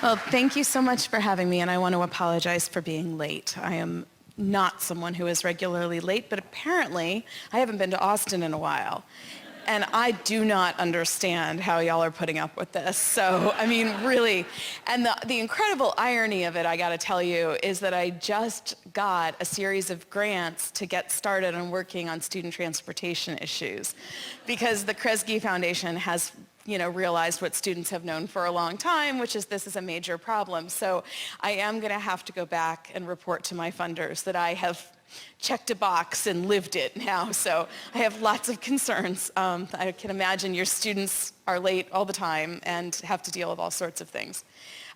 Well, thank you so much for having me, and I want to apologize for being late. I am not someone who is regularly late, but apparently I haven't been to Austin in a while. And I do not understand how y'all are putting up with this. So, I mean, really. And the incredible irony of it, I gotta tell you, is that I just got a series of grants to get started on working on student transportation issues. Because the Kresge Foundation has realized what students have known for a long time, which is this is a major problem. So I am gonna have to go back and report to my funders that I have checked a box and lived it now, so I have lots of concerns. I can imagine your students are late all the time and have to deal with all sorts of things.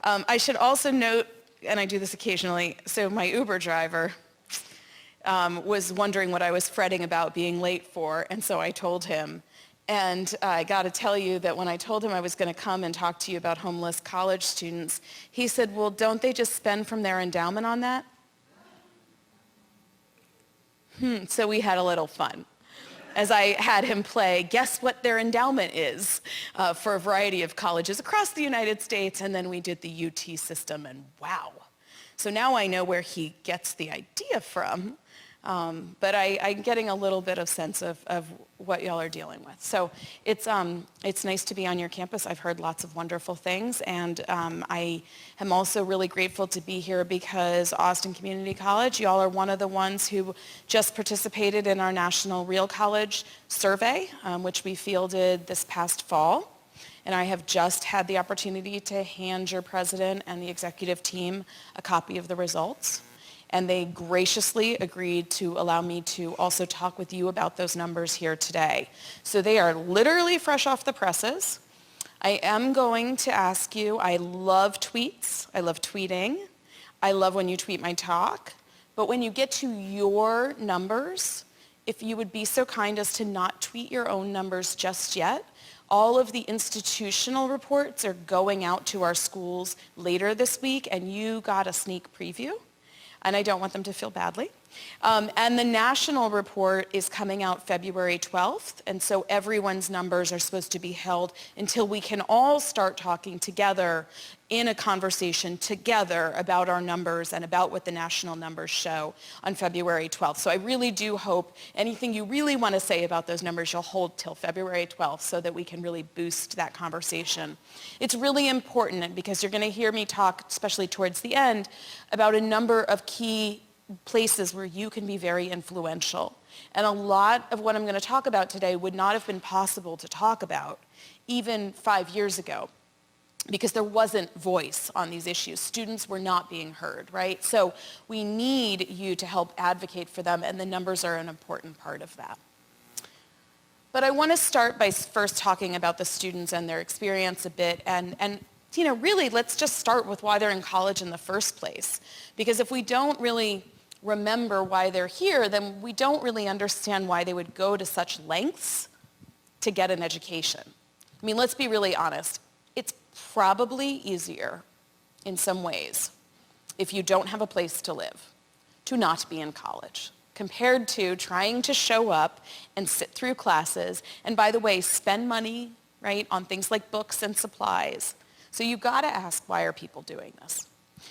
I should also note, and I do this occasionally, so my Uber driver was wondering what I was fretting about being late for, and so I told him. And I got to tell you that when I told him I was going to come and talk to you about homeless college students, he said, well, don't they just spend from their endowment on that? So we had a little fun as I had him play guess what their endowment is for a variety of colleges across the United States, and then we did the UT system, and wow. So now I know where he gets the idea from, but I'm getting a little bit of sense of what y'all are dealing with. So it's nice to be on your campus. I've heard lots of wonderful things, and I am also really grateful to be here because Austin Community College, y'all are one of the ones who just participated in our National Real College survey, which we fielded this past fall. And I have just had the opportunity to hand your president and the executive team a copy of the results. And they graciously agreed to allow me to also talk with you about those numbers here today. So they are literally fresh off the presses. I am going to ask you, I love tweets, I love tweeting, I love when you tweet my talk, but when you get to your numbers, if you would be so kind as to not tweet your own numbers just yet. All of the institutional reports are going out to our schools later this week, and you got a sneak preview. And I don't want them to feel badly. And the national report is coming out February 12th, and so everyone's numbers are supposed to be held until we can all start talking together in a conversation together about our numbers and about what the national numbers show on February 12th. So I really do hope anything you really want to say about those numbers you'll hold till February 12th so that we can really boost that conversation. It's really important because you're going to hear me talk, especially towards the end, about a number of key places where you can be very influential. And a lot of what I'm going to talk about today would not have been possible to talk about even 5 years ago because there wasn't voice on these issues. Students were not being heard, right? So we need you to help advocate for them, and the numbers are an important part of that. But I want to start by first talking about the students and their experience a bit, and really let's just start with why they're in college in the first place. Because if we don't really remember why they're here, then we don't really understand why they would go to such lengths to get an education. I mean, let's be really honest. It's probably easier in some ways if you don't have a place to live to not be in college compared to trying to show up and sit through classes and, by the way, spend money, right, on things like books and supplies. So you've got to ask, why are people doing this?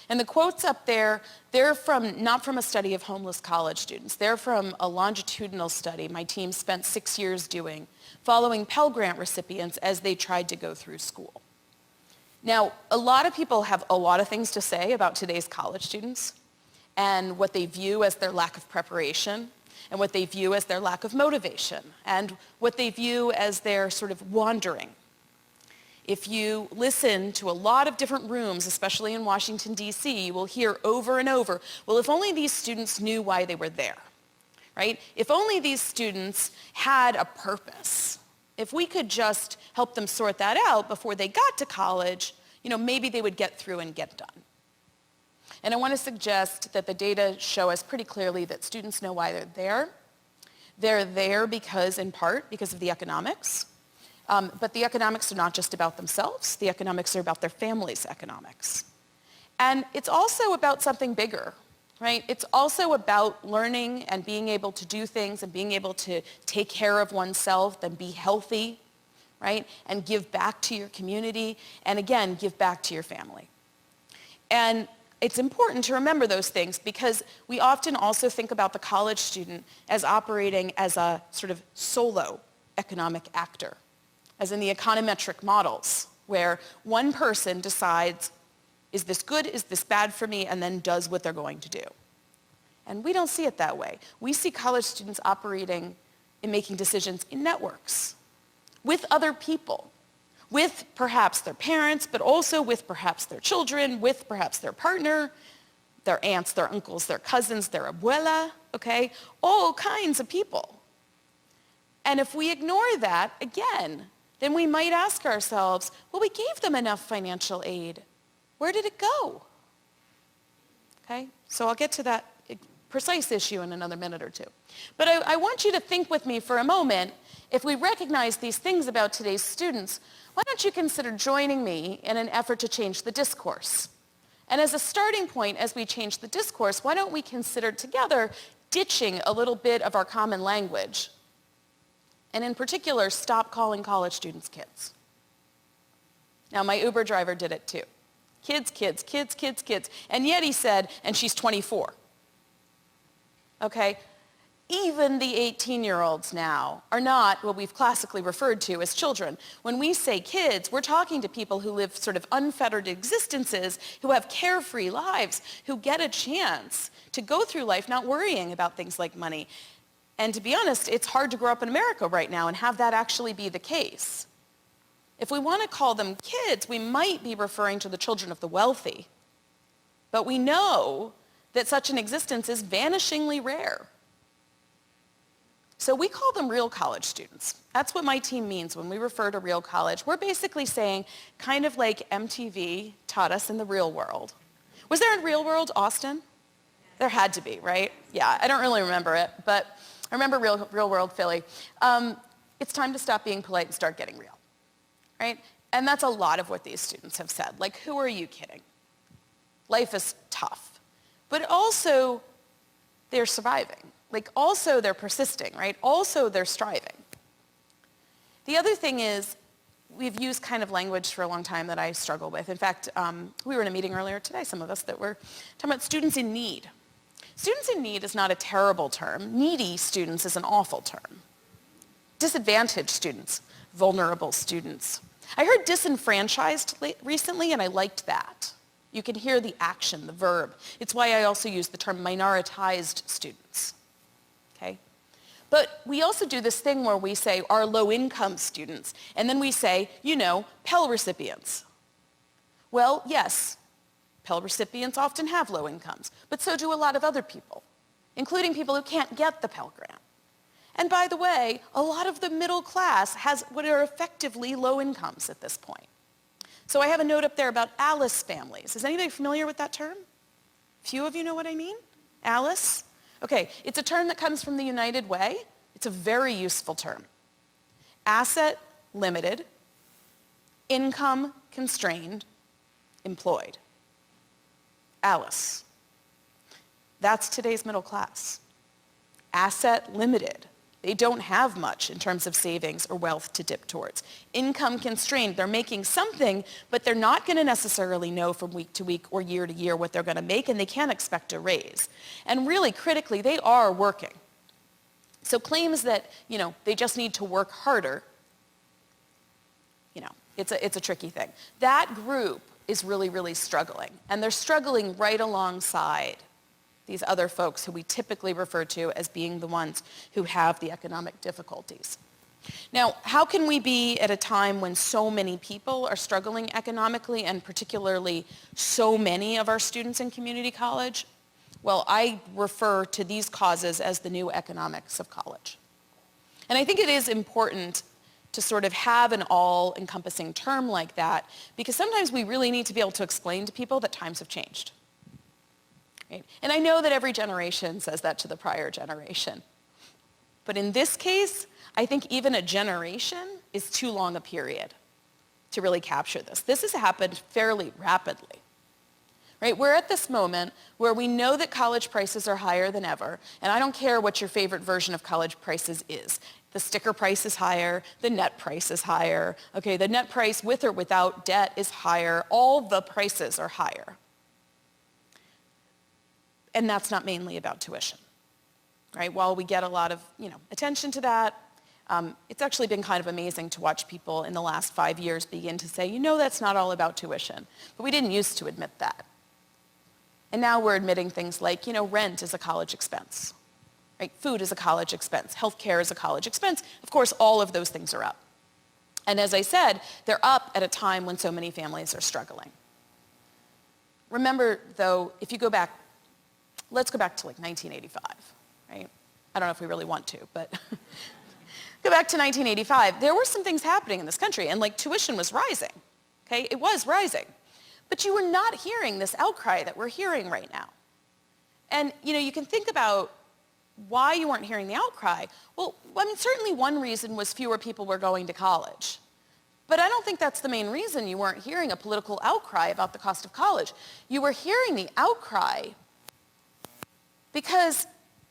And the quotes up there, they're not from a study of homeless college students. They're from a longitudinal study my team spent 6 years doing, following Pell Grant recipients as they tried to go through school. Now, a lot of people have a lot of things to say about today's college students and what they view as their lack of preparation and what they view as their lack of motivation and what they view as their sort of wandering. If you listen to a lot of different rooms, especially in Washington, D.C., you will hear over and over, well, if only these students knew why they were there, right? If only these students had a purpose. If we could just help them sort that out before they got to college, maybe they would get through and get done. And I want to suggest that the data show us pretty clearly that students know why they're there. They're there in part because of the economics. But the economics are not just about themselves. The economics are about their family's economics. And it's also about something bigger, right? It's also about learning and being able to do things and being able to take care of oneself and be healthy, right? And give back to your community and, again, give back to your family. And it's important to remember those things because we often also think about the college student as operating as a sort of solo economic actor, as in the econometric models, where one person decides, is this good, is this bad for me, and then does what they're going to do. And we don't see it that way. We see college students operating and making decisions in networks, with other people, with perhaps their parents, but also with perhaps their children, with perhaps their partner, their aunts, their uncles, their cousins, their abuela, okay? All kinds of people. And if we ignore that, again, then we might ask ourselves, well, we gave them enough financial aid. Where did it go? Okay, so I'll get to that precise issue in another minute or two. But I want you to think with me for a moment, if we recognize these things about today's students, why don't you consider joining me in an effort to change the discourse? And as a starting point, as we change the discourse, why don't we consider together ditching a little bit of our common language? And in particular, stop calling college students kids. Now, my Uber driver did it too. Kids, kids, kids, kids, kids. And yet he said, and she's 24. Okay? Even the 18-year-olds now are not what we've classically referred to as children. When we say kids, we're talking to people who live sort of unfettered existences, who have carefree lives, who get a chance to go through life not worrying about things like money. And to be honest, it's hard to grow up in America right now and have that actually be the case. If we want to call them kids, we might be referring to the children of the wealthy. But we know that such an existence is vanishingly rare. So we call them real college students. That's what my team means when we refer to real college. We're basically saying, kind of like MTV taught us in the real world. Was there a real world, Austin? There had to be, right? Yeah, I don't really remember it, but I remember real world Philly. It's time to stop being polite and start getting real, right? And that's a lot of what these students have said. Like, who are you kidding? Life is tough. But also, they're surviving. Like, also they're persisting, right? Also they're striving. The other thing is, we've used kind of language for a long time that I struggle with. In fact, we were in a meeting earlier today, some of us, that were talking about students in need. Students in need is not a terrible term. Needy students is an awful term. Disadvantaged students, vulnerable students. I heard disenfranchised recently, and I liked that. You can hear the action, the verb. It's why I also use the term minoritized students. Okay? But we also do this thing where we say our low-income students, and then we say, you know, Pell recipients. Well, yes, Pell recipients often have low incomes, but so do a lot of other people, including people who can't get the Pell Grant. And by the way, a lot of the middle class has what are effectively low incomes at this point. So I have a note up there about Alice families. Is anybody familiar with that term? Few of you know what I mean? Alice? Okay, it's a term that comes from the United Way. It's a very useful term. Asset limited, income constrained, employed. Alice. That's today's middle class. Asset limited. They don't have much in terms of savings or wealth to dip towards. Income constrained. They're making something, but they're not going to necessarily know from week to week or year to year what they're going to make, and they can't expect a raise. And really, critically, they are working. So claims that, you know, they just need to work harder, you know, it's a tricky thing. That group is really, really struggling, and they're struggling right alongside these other folks who we typically refer to as being the ones who have the economic difficulties. Now, how can we be at a time when so many people are struggling economically, and particularly so many of our students in community college? Well, I refer to these causes as the new economics of college. And I think it is important to sort of have an all-encompassing term like that, because sometimes we really need to be able to explain to people that times have changed. Right? And I know that every generation says that to the prior generation. But in this case, I think even a generation is too long a period to really capture this. This has happened fairly rapidly. Right? We're at this moment where we know that college prices are higher than ever, and I don't care what your favorite version of college prices is. The sticker price is higher, the net price is higher. Okay, the net price with or without debt is higher. All the prices are higher. And that's not mainly about tuition, right? While we get a lot of, attention to that, it's actually been kind of amazing to watch people in the last 5 years begin to say, that's not all about tuition. But we didn't used to admit that. And now we're admitting things like, rent is a college expense, right? Food is a college expense. Healthcare is a college expense. Of course, all of those things are up. And as I said, they're up at a time when so many families are struggling. Remember, though, if you go back, let's go back to like 1985, right? I don't know if we really want to, but go back to 1985. There were some things happening in this country, and like tuition was rising, okay? It was rising. But you were not hearing this outcry that we're hearing right now. And, you can think about why you weren't hearing the outcry. Well, certainly one reason was fewer people were going to college. But I don't think that's the main reason you weren't hearing a political outcry about the cost of college. You were hearing the outcry because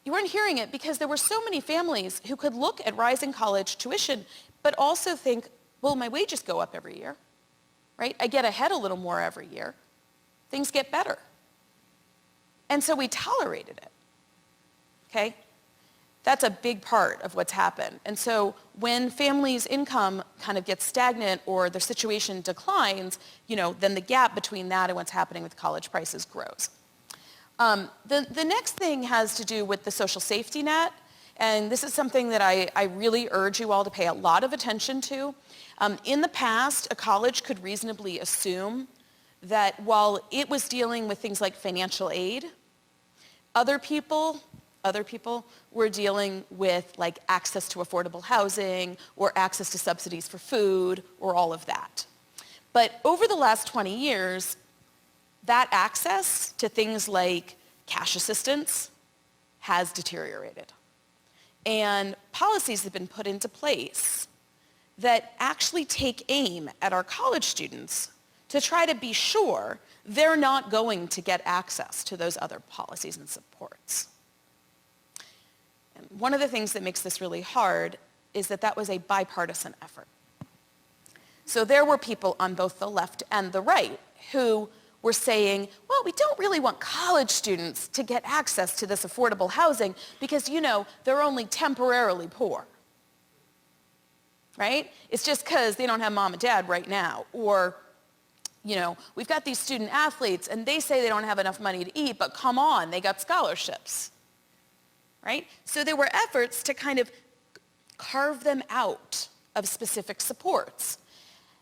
you weren't hearing it because there were so many families who could look at rising college tuition, but also think, well, my wages go up every year, right? I get ahead a little more every year. Things get better. And so we tolerated it, okay? That's a big part of what's happened. And so when families' income kind of gets stagnant or their situation declines, then the gap between that and what's happening with college prices grows. The next thing has to do with the social safety net. And this is something that I really urge you all to pay a lot of attention to. In the past, a college could reasonably assume that while it was dealing with things like financial aid, other people were dealing with like access to affordable housing or access to subsidies for food or all of that. But over the last 20 years, that access to things like cash assistance has deteriorated. And policies have been put into place that actually take aim at our college students to try to be sure they're not going to get access to those other policies and supports. And one of the things that makes this really hard is that was a bipartisan effort. So there were people on both the left and the right who were saying, well, we don't really want college students to get access to this affordable housing because, they're only temporarily poor, right? It's just because they don't have mom and dad right now. Or, we've got these student athletes and they say they don't have enough money to eat, but come on, they got scholarships, right? So there were efforts to kind of carve them out of specific supports.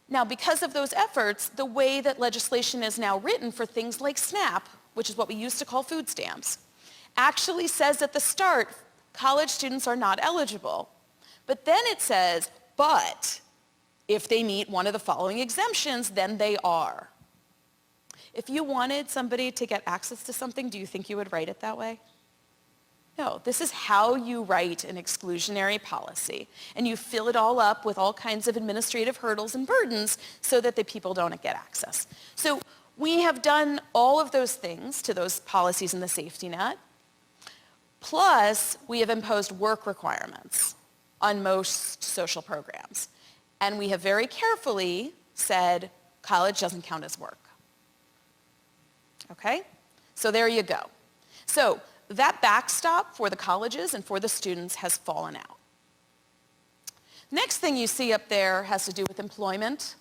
Now, because of those efforts, the way that legislation is now written for things like SNAP, which is what we used to call food stamps, actually says at the start, college students are not eligible. But then it says, but if they meet one of the following exemptions, then they are. If you wanted somebody to get access to something, do you think you would write it that way? No, this is how you write an exclusionary policy. And you fill it all up with all kinds of administrative hurdles and burdens so that the people don't get access. So we have done all of those things to those policies in the safety net. Plus, we have imposed work requirements on most social programs. And we have very carefully said college doesn't count as work. Okay? So there you go. So that backstop for the colleges and for the students has fallen out. Next thing you see up there has to do with employment.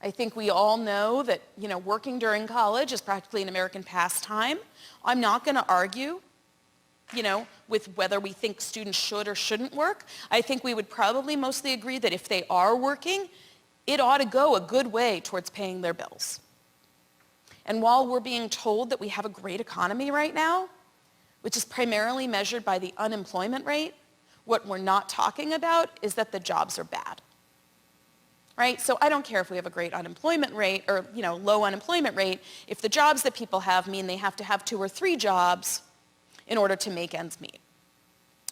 I think we all know that, working during college is practically an American pastime. I'm not going to argue, with whether we think students should or shouldn't work. I think we would probably mostly agree that if they are working, it ought to go a good way towards paying their bills. And while we're being told that we have a great economy right now, which is primarily measured by the unemployment rate, what we're not talking about is that the jobs are bad, right? So I don't care if we have a great unemployment rate or, low unemployment rate. If the jobs that people have mean they have to have 2 or 3 jobs in order to make ends meet.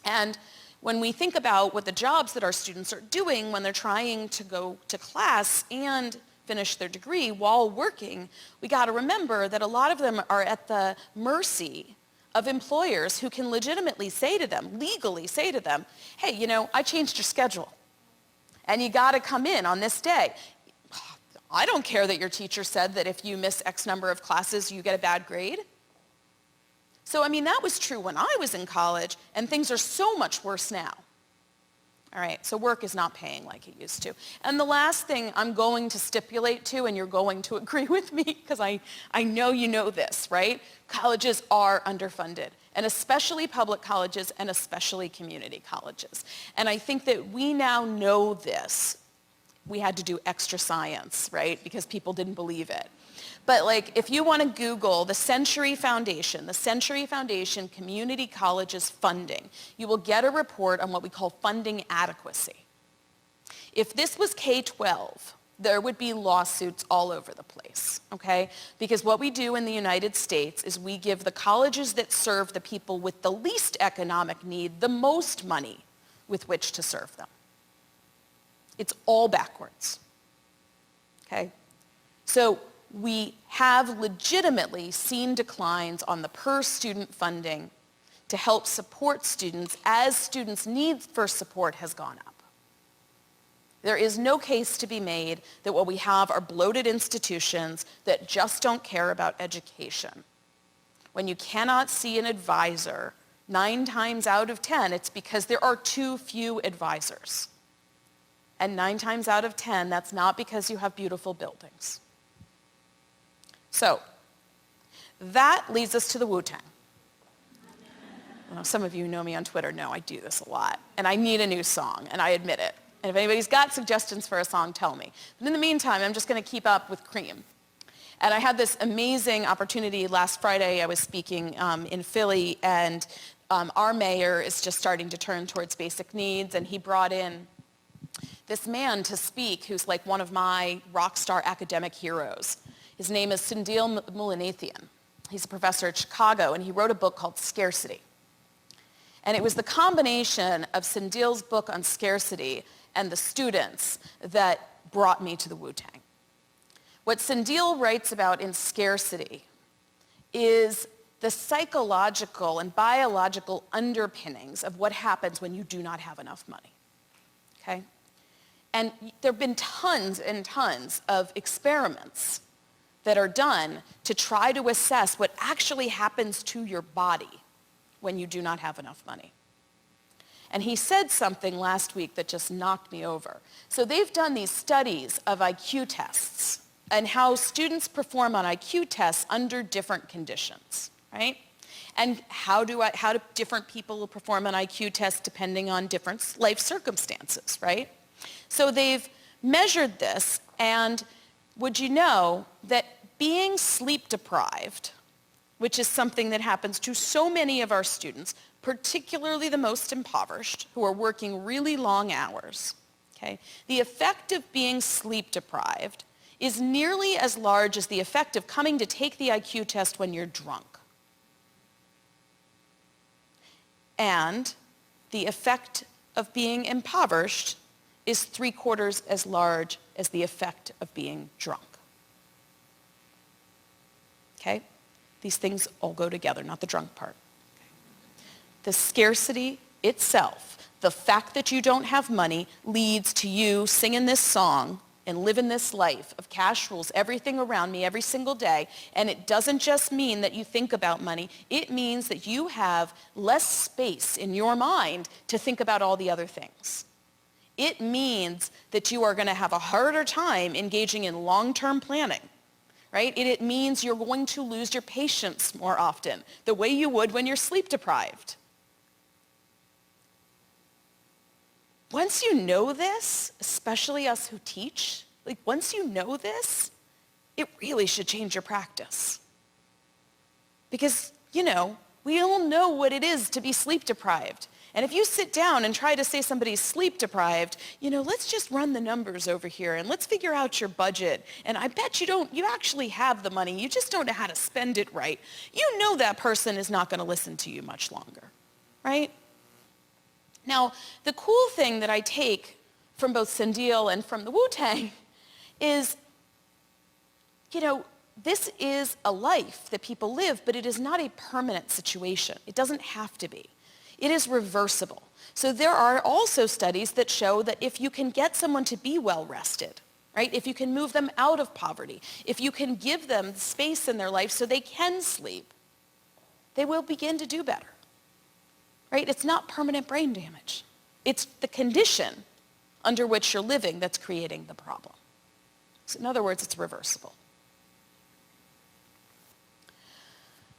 And when we think about what the jobs that our students are doing when they're trying to go to class and finish their degree while working, we got to remember that a lot of them are at the mercy of employers who can legitimately say to them, legally say to them, hey, I changed your schedule and you got to come in on this day. I don't care that your teacher said that if you miss X number of classes, you get a bad grade. So, I mean, that was true when I was in college, and things are so much worse now. All right, so work is not paying like it used to. And the last thing I'm going to stipulate to, and you're going to agree with me, because I know you know this, right? Colleges are underfunded, and especially public colleges, and especially community colleges. And I think that we now know this. We had to do extra science, right? Because people didn't believe it. But like, if you want to Google the Century Foundation Community Colleges Funding, you will get a report on what we call funding adequacy. If this was K-12, there would be lawsuits all over the place, okay? Because what we do in the United States is we give the colleges that serve the people with the least economic need the most money with which to serve them. It's all backwards, okay? So we have legitimately seen declines on the per student funding to help support students as students' need for support has gone up. There is no case to be made that what we have are bloated institutions that just don't care about education. When you cannot see an advisor, 9 times out of 10, it's because there are too few advisors. And 9 times out of 10, that's not because you have beautiful buildings. So, that leads us to the Wu-Tang. Well, some of you know me on Twitter know I do this a lot. And I need a new song, and I admit it. And if anybody's got suggestions for a song, tell me. But in the meantime, I'm just going to keep up with Cream. And I had this amazing opportunity last Friday. I was speaking in Philly, and our mayor is just starting to turn towards basic needs, and he brought in this man to speak who's like one of my rock star academic heroes. His name is Sindel Mulanathian. He's a professor at Chicago, and he wrote a book called Scarcity. And it was the combination of Sindel's book on scarcity and the students that brought me to the Wu-Tang. What Sindel writes about in Scarcity is the psychological and biological underpinnings of what happens when you do not have enough money, okay? And there have been tons and tons of experiments that are done to try to assess what actually happens to your body when you do not have enough money. And he said something last week that just knocked me over. So they've done these studies of IQ tests and how students perform on IQ tests under different conditions, right? And how do different people perform on IQ tests depending on different life circumstances, right? So they've measured this, and would you know that being sleep deprived, which is something that happens to so many of our students, particularly the most impoverished, who are working really long hours, okay? The effect of being sleep deprived is nearly as large as the effect of coming to take the IQ test when you're drunk. And the effect of being impoverished is 3/4 as large as the effect of being drunk. Okay? These things all go together, not the drunk part. Okay. The scarcity itself, the fact that you don't have money, leads to you singing this song and living this life of cash rules everything around me every single day. And it doesn't just mean that you think about money. It means that you have less space in your mind to think about all the other things. It means that you are going to have a harder time engaging in long-term planning, right? It means you're going to lose your patience more often, the way you would when you're sleep deprived. Once you know this, especially us who teach, like once you know this, it really should change your practice. Because, you know, we all know what it is to be sleep deprived. And if you sit down and try to say somebody's sleep deprived, you know, let's just run the numbers over here and let's figure out your budget. And I bet you actually have the money, you just don't know how to spend it right. You know that person is not going to listen to you much longer, right? Now, the cool thing that I take from both Sindel and from the Wu-Tang is, you know, this is a life that people live, but it is not a permanent situation. It doesn't have to be. It is reversible. So there are also studies that show that if you can get someone to be well rested, right? If you can move them out of poverty, if you can give them space in their life so they can sleep, they will begin to do better, right? It's not permanent brain damage. It's the condition under which you're living that's creating the problem. So in other words, it's reversible.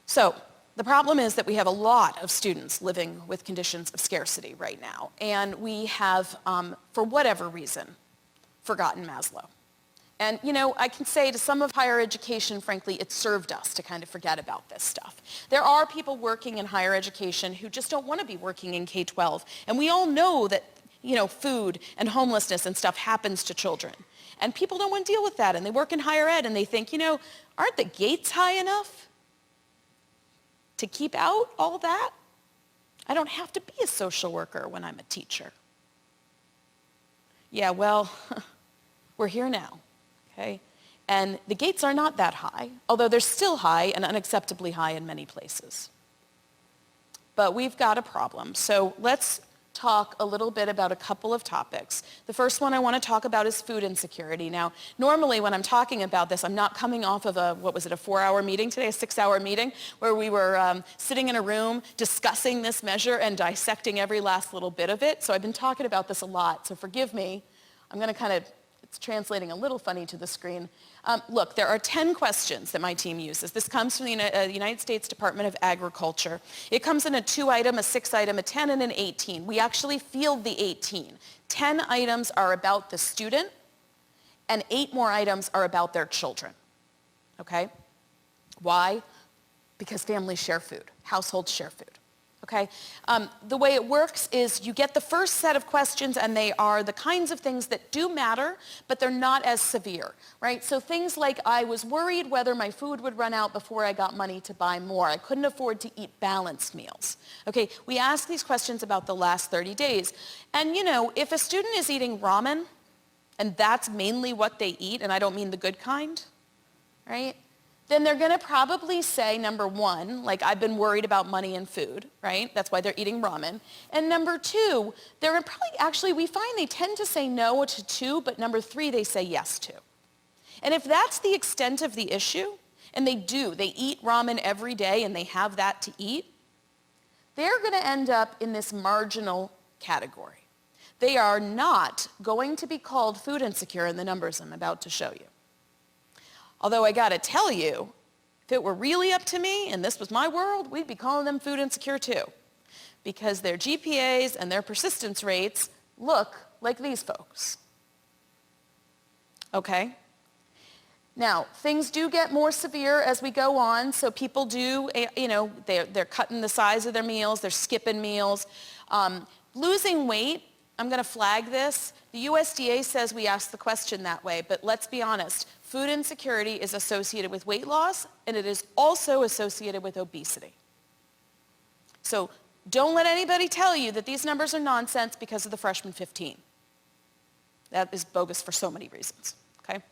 So the problem is that we have a lot of students living with conditions of scarcity right now, and we have, for whatever reason, forgotten Maslow. And, you know, I can say to some of higher education, frankly, it served us to kind of forget about this stuff. There are people working in higher education who just don't want to be working in K-12. And we all know that, you know, food and homelessness and stuff happens to children. And people don't want to deal with that. And they work in higher ed and they think, you know, aren't the gates high enough to keep out all that? I don't have to be a social worker when I'm a teacher. Yeah, well, we're here now. Okay? And the gates are not that high, although they're still high and unacceptably high in many places. But we've got a problem. So let's talk a little bit about a couple of topics. The first one I want to talk about is food insecurity. Now, normally when I'm talking about this, I'm not coming off of a 4-hour meeting today, a 6-hour meeting, where we were sitting in a room discussing this measure and dissecting every last little bit of it. So I've been talking about this a lot, so forgive me. I'm going to it's translating a little funny to the screen. Look, there are 10 questions that my team uses. This comes from the United States Department of Agriculture. It comes in a 2-item, a 6-item, a 10, and an 18. We actually field the 18. 10 items are about the student, and 8 more items are about their children. Okay? Why? Because families share food. Households share food. Okay? The way it works is you get the first set of questions, and they are the kinds of things that do matter, but they're not as severe, right? So things like, I was worried whether my food would run out before I got money to buy more. I couldn't afford to eat balanced meals. Okay, we ask these questions about the last 30 days. And, you know, if a student is eating ramen, and that's mainly what they eat, and I don't mean the good kind, right? Then they're going to probably say, number one, like, I've been worried about money and food, right? That's why they're eating ramen. And number two, they're probably, actually, we find they tend to say no to 2, but number 3, they say yes to. And if that's the extent of the issue, and they eat ramen every day and they have that to eat, they're going to end up in this marginal category. They are not going to be called food insecure in the numbers I'm about to show you. Although I got to tell you, if it were really up to me and this was my world, we'd be calling them food insecure too, because their GPAs and their persistence rates look like these folks. Okay? Now, things do get more severe as we go on, so people do, you know, they're cutting the size of their meals, they're skipping meals. Losing weight, I'm going to flag this. The USDA says we ask the question that way, but let's be honest. Food insecurity is associated with weight loss, and it is also associated with obesity. So don't let anybody tell you that these numbers are nonsense because of the freshman 15. That is bogus for so many reasons, okay?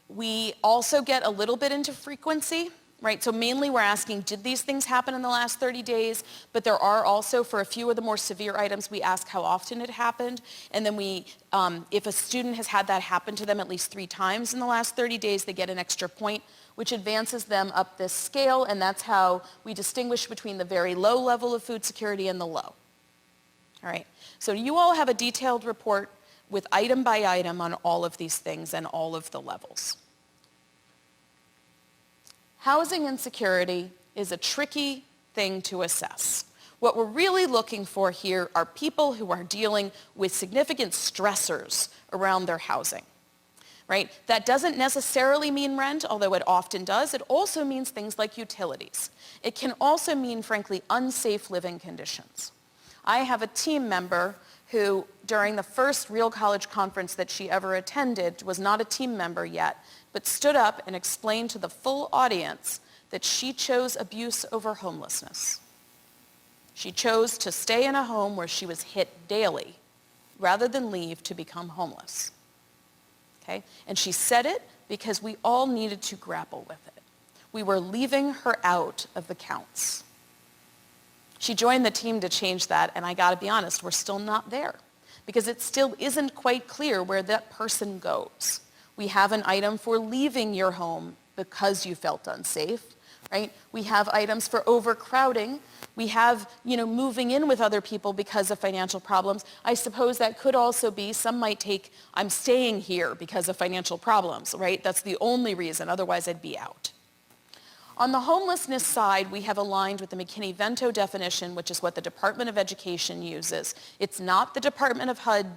We also get a little bit into frequency, right? So mainly we're asking, did these things happen in the last 30 days? But there are also, for a few of the more severe items, we ask how often it happened. And then we, if a student has had that happen to them at least 3 times in the last 30 days, they get an extra point, which advances them up this scale. And that's how we distinguish between the very low level of food security and the low. All right. So you all have a detailed report with item by item on all of these things and all of the levels. Housing insecurity is a tricky thing to assess. What we're really looking for here are people who are dealing with significant stressors around their housing, right? That doesn't necessarily mean rent, although it often does. It also means things like utilities. It can also mean, frankly, unsafe living conditions. I have a team member who, during the first Real College conference that she ever attended, was not a team member yet, but stood up and explained to the full audience that she chose abuse over homelessness. She chose to stay in a home where she was hit daily rather than leave to become homeless. Okay? And she said it because we all needed to grapple with it. We were leaving her out of the counts. She joined the team to change that, and I gotta be honest, we're still not there because it still isn't quite clear where that person goes. We have an item for leaving your home because you felt unsafe, right? We have items for overcrowding. We have, moving in with other people because of financial problems. I suppose that could also be, some might take, I'm staying here because of financial problems, right? That's the only reason, otherwise I'd be out. On the homelessness side, we have aligned with the McKinney-Vento definition, which is what the Department of Education uses. It's not the Department of HUD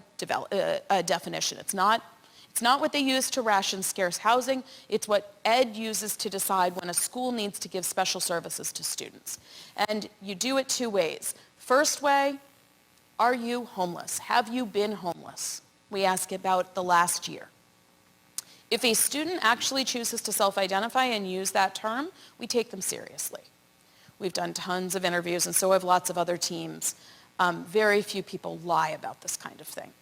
definition. It's not what they use to ration scarce housing. It's what Ed uses to decide when a school needs to give special services to students. And you do it two ways. First way, are you homeless? Have you been homeless? We ask about the last year. If a student actually chooses to self-identify and use that term, we take them seriously. We've done tons of interviews, and so have lots of other teams. Very few people lie about this kind of thing.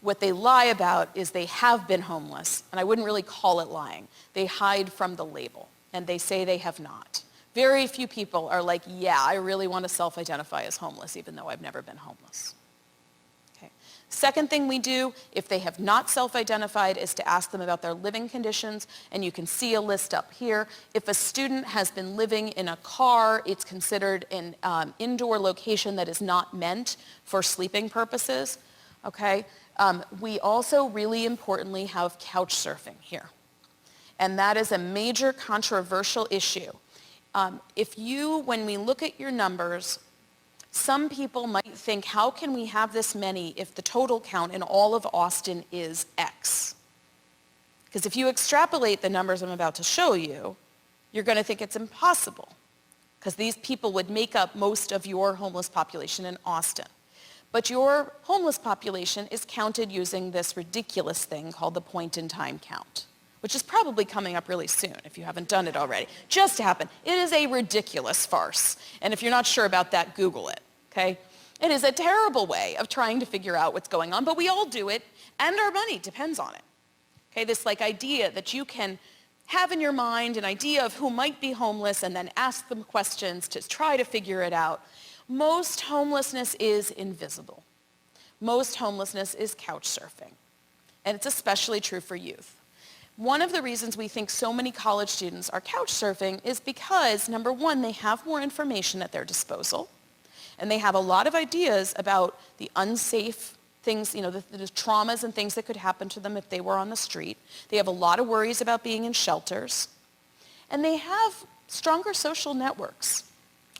What they lie about is they have been homeless, and I wouldn't really call it lying. They hide from the label, and they say they have not. Very few people are like, yeah, I really want to self-identify as homeless, even though I've never been homeless. Okay. Second thing we do, if they have not self-identified, is to ask them about their living conditions, and you can see a list up here. If a student has been living in a car, it's considered an indoor location that is not meant for sleeping purposes. Okay. We also really importantly have couch surfing here. And that is a major controversial issue. When we look at your numbers, some people might think, how can we have this many if the total count in all of Austin is X? Because if you extrapolate the numbers I'm about to show you, you're going to think it's impossible, because these people would make up most of your homeless population in Austin. But your homeless population is counted using this ridiculous thing called the point-in-time count, which is probably coming up really soon if you haven't done it already. Just to happen. It is a ridiculous farce. And if you're not sure about that, Google it, okay? It is a terrible way of trying to figure out what's going on, but we all do it, and our money depends on it. Okay, this idea that you can have in your mind an idea of who might be homeless and then ask them questions to try to figure it out. Most homelessness is invisible. Most homelessness is couch surfing. And it's especially true for youth. One of the reasons we think so many college students are couch surfing is because, number one, they have more information at their disposal, and they have a lot of ideas about the unsafe things, the traumas and things that could happen to them if they were on the street. They have a lot of worries about being in shelters, and they have stronger social networks.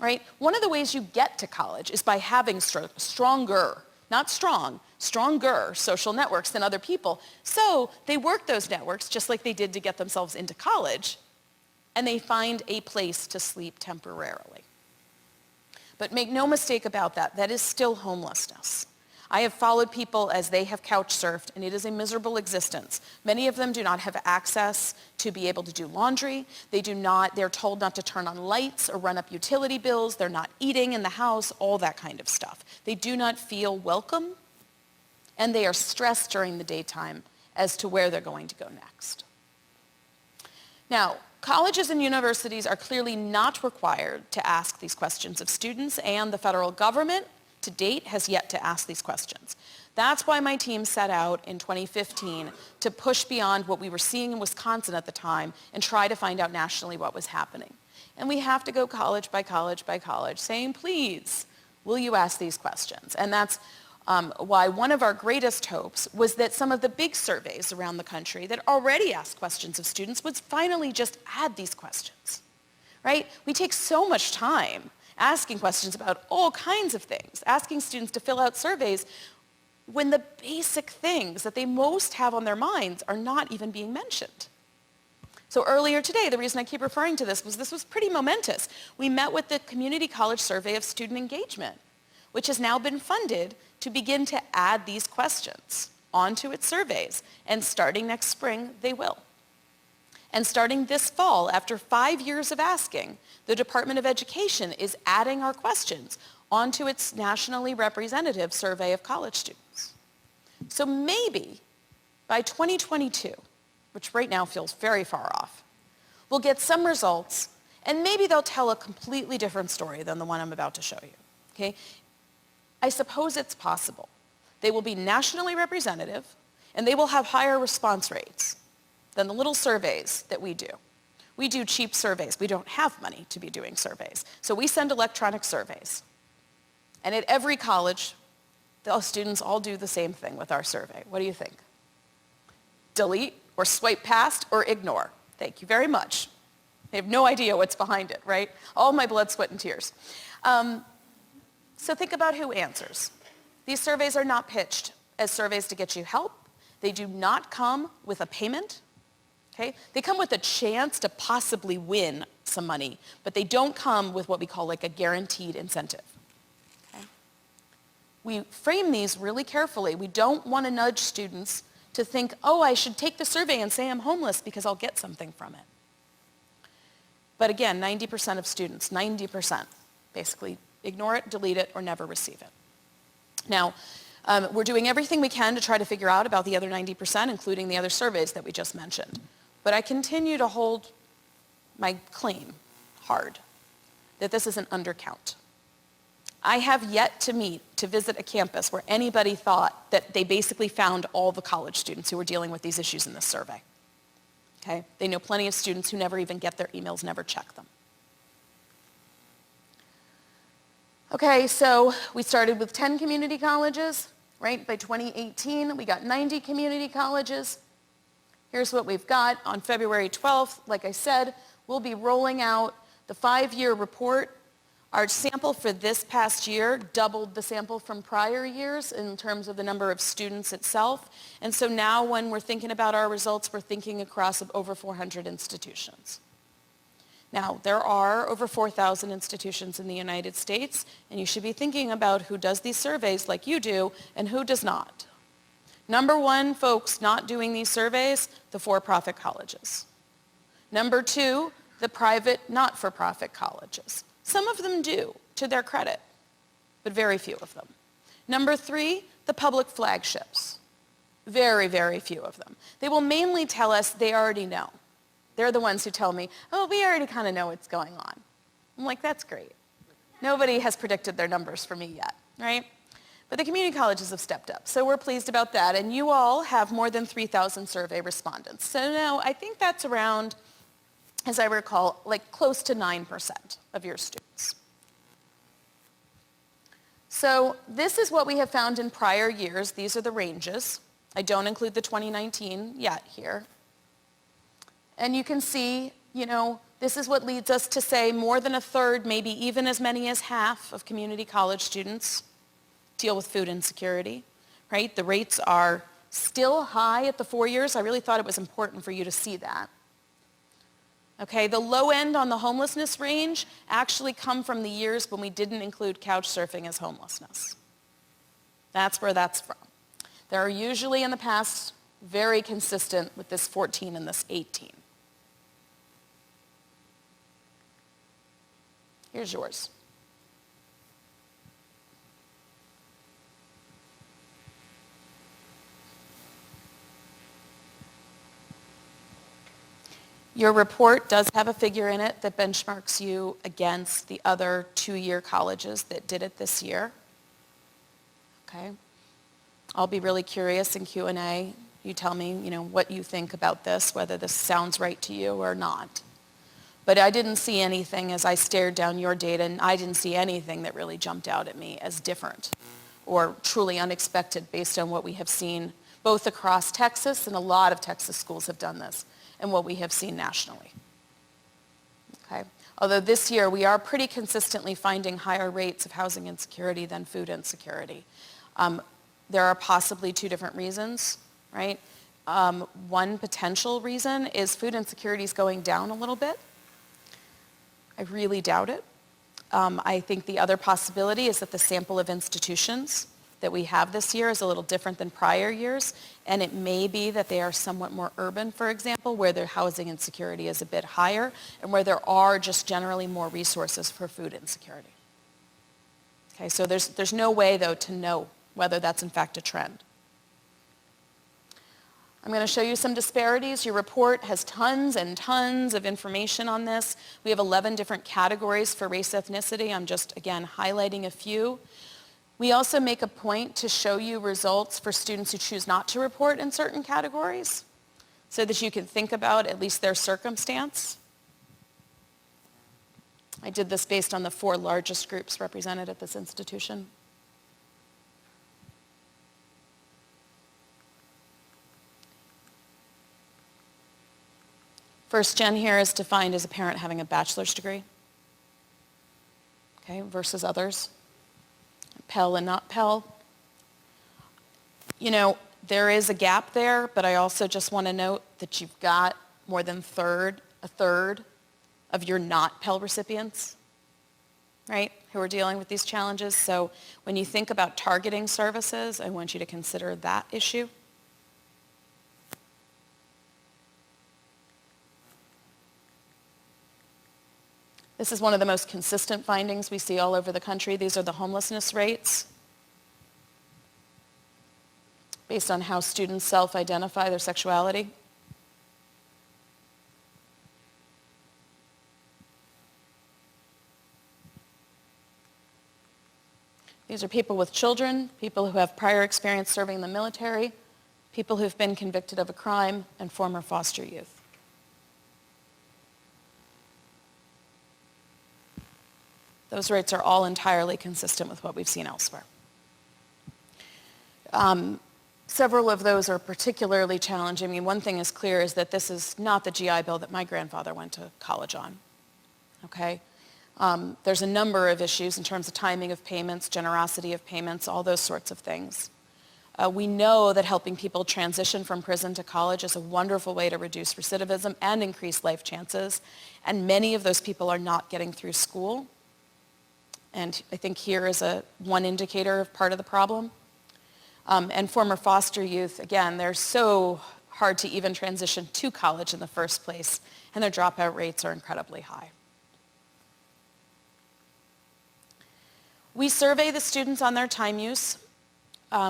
Right? One of the ways you get to college is by having stronger, not strong, stronger social networks than other people. So they work those networks just like they did to get themselves into college, and they find a place to sleep temporarily. But make no mistake about that, that is still homelessness. I have followed people as they have couch surfed, and it is a miserable existence. Many of them do not have access to be able to do laundry. They're told not to turn on lights or run up utility bills. They're not eating in the house, all that kind of stuff. They do not feel welcome, and they are stressed during the daytime as to where they're going to go next. Now, colleges and universities are clearly not required to ask these questions of students, and the federal government to date has yet to ask these questions. That's why my team set out in 2015 to push beyond what we were seeing in Wisconsin at the time and try to find out nationally what was happening. And we have to go college by college by college saying, please, will you ask these questions? And that's why one of our greatest hopes was that some of the big surveys around the country that already ask questions of students would finally just add these questions, right? We take so much time asking questions about all kinds of things, asking students to fill out surveys when the basic things that they most have on their minds are not even being mentioned. So earlier today, the reason I keep referring to this was pretty momentous. We met with the Community College Survey of Student Engagement, which has now been funded to begin to add these questions onto its surveys. And starting next spring, they will. And starting this fall, after 5 years of asking, the Department of Education is adding our questions onto its nationally representative survey of college students. So maybe by 2022, which right now feels very far off, we'll get some results, and maybe they'll tell a completely different story than the one I'm about to show you. Okay? I suppose it's possible. They will be nationally representative, and they will have higher response rates than the little surveys that we do. we do cheap surveys. We don't have money to be doing surveys. So we send electronic surveys. And at every college, the students all do the same thing with our survey. What do you think? Delete or swipe past or ignore. Thank you very much. They have no idea what's behind it, right? All my blood, sweat, and tears. So think about who answers. These surveys are not pitched as surveys to get you help. They do not come with a payment. Okay? They come with a chance to possibly win some money, but they don't come with what we call like a guaranteed incentive. Okay? We frame these really carefully. We don't want to nudge students to think, oh, I should take the survey and say I'm homeless because I'll get something from it. But again, 90% of students, 90%, basically ignore it, delete it, or never receive it. Now, we're doing everything we can to try to figure out about the other 90%, including the other surveys that we just mentioned. But I continue to hold my claim hard that this is an undercount. I have yet to visit a campus where anybody thought that they basically found all the college students who were dealing with these issues in this survey. Okay? They know plenty of students who never even get their emails, never check them. Okay, so we started with 10 community colleges, right? By 2018, we got 90 community colleges. Here's what we've got. On February 12th, like I said, we'll be rolling out the 5-year report. Our sample for this past year doubled the sample from prior years in terms of the number of students itself. And so now when we're thinking about our results, we're thinking across over 400 institutions. Now, there are over 4,000 institutions in the United States, and you should be thinking about who does these surveys like you do and who does not. Number one, folks not doing these surveys, the for-profit colleges. Number two, the private not-for-profit colleges. Some of them do, to their credit, but very few of them. Number three, the public flagships. Very, very few of them. They will mainly tell us they already know. They're the ones who tell me, oh, we already kind of know what's going on. I'm like, that's great. Nobody has predicted their numbers for me yet, right? But the community colleges have stepped up, so we're pleased about that. And you all have more than 3,000 survey respondents. So now I think that's around, as I recall, like close to 9% of your students. So this is what we have found in prior years. These are the ranges. I don't include the 2019 yet here. And you can see, this is what leads us to say more than a third, maybe even as many as half of community college students deal with food insecurity, right? The rates are still high at the 4 years. I really thought it was important for you to see that. Okay, the low end on the homelessness range actually come from the years when we didn't include couch surfing as homelessness. That's where that's from. They're usually in the past very consistent with this 14 and this 18. Here's yours. Your report does have a figure in it that benchmarks you against the other 2-year colleges that did it this year. Okay? I'll be really curious in Q&A. You tell me, what you think about this, whether this sounds right to you or not. But I didn't see anything as I stared down your data, and I didn't see anything that really jumped out at me as different or truly unexpected based on what we have seen both across Texas, and a lot of Texas schools have done this, and what we have seen nationally. Okay? Although this year we are pretty consistently finding higher rates of housing insecurity than food insecurity. There are possibly 2 different reasons, right? One potential reason is food insecurity is going down a little bit. I really doubt it. I think the other possibility is that the sample of institutions that we have this year is a little different than prior years, and it may be that they are somewhat more urban, for example, where their housing insecurity is a bit higher, and where there are just generally more resources for food insecurity. Okay, so there's no way, though, to know whether that's in fact a trend. I'm going to show you some disparities. Your report has tons and tons of information on this. We have 11 different categories for race ethnicity. I'm just, again, highlighting a few. We also make a point to show you results for students who choose not to report in certain categories so that you can think about at least their circumstance. I did this based on the 4 largest groups represented at this institution. First gen here is defined as a parent having a bachelor's degree, okay, versus others, Pell and not Pell. You know, there is a gap there, but I also just want to note that you've got more than a third of your not Pell recipients, right, who are dealing with these challenges. So when you think about targeting services, I want you to consider that issue. This is one of the most consistent findings we see all over the country. These are the homelessness rates based on how students self-identify their sexuality. These are people with children, people who have prior experience serving in the military, people who've been convicted of a crime, and former foster youth. Those rates are all entirely consistent with what we've seen elsewhere. Several of those are particularly challenging. I mean, one thing is clear is that this is not the GI Bill that my grandfather went to college on, okay? There's a number of issues in terms of timing of payments, generosity of payments, all those sorts of things. We know that helping people transition from prison to college is a wonderful way to reduce recidivism and increase life chances, and many of those people are not getting through school. And I think here is one indicator of part of the problem. And former foster youth, again, they're so hard to even transition to college in the first place, and their dropout rates are incredibly high. We survey the students on their time use.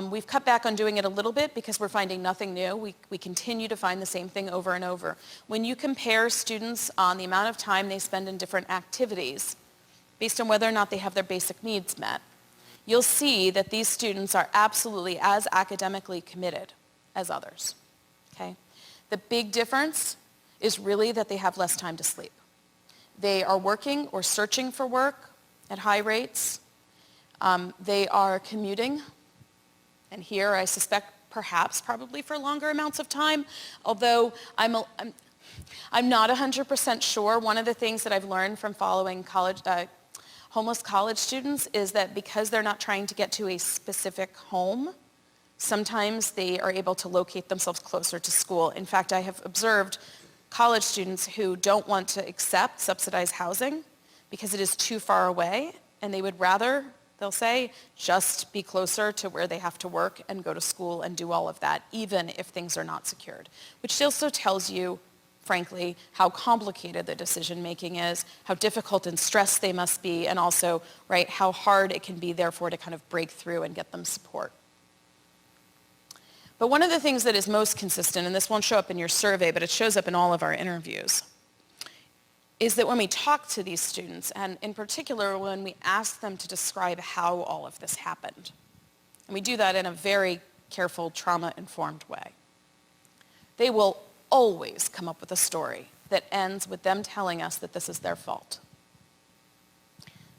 We've cut back on doing it a little bit because we're finding nothing new. We continue to find the same thing over and over. When you compare students on the amount of time they spend in different activities, based on whether or not they have their basic needs met, you'll see that these students are absolutely as academically committed as others, okay? The big difference is really that they have less time to sleep. They are working or searching for work at high rates. They are commuting, and here I suspect perhaps probably for longer amounts of time, although I'm not 100% sure. One of the things that I've learned from following homeless college students is that because they're not trying to get to a specific home, sometimes they are able to locate themselves closer to school. In fact, I have observed college students who don't want to accept subsidized housing because it is too far away, and they would rather, they'll say, just be closer to where they have to work and go to school and do all of that, even if things are not secured, which also tells you, frankly, how complicated the decision-making is, how difficult and stressed they must be, and also, right, how hard it can be, therefore, to kind of break through and get them support. But one of the things that is most consistent, and this won't show up in your survey, but it shows up in all of our interviews, is that when we talk to these students, and in particular when we ask them to describe how all of this happened, and we do that in a very careful, trauma-informed way, they will always come up with a story that ends with them telling us that this is their fault.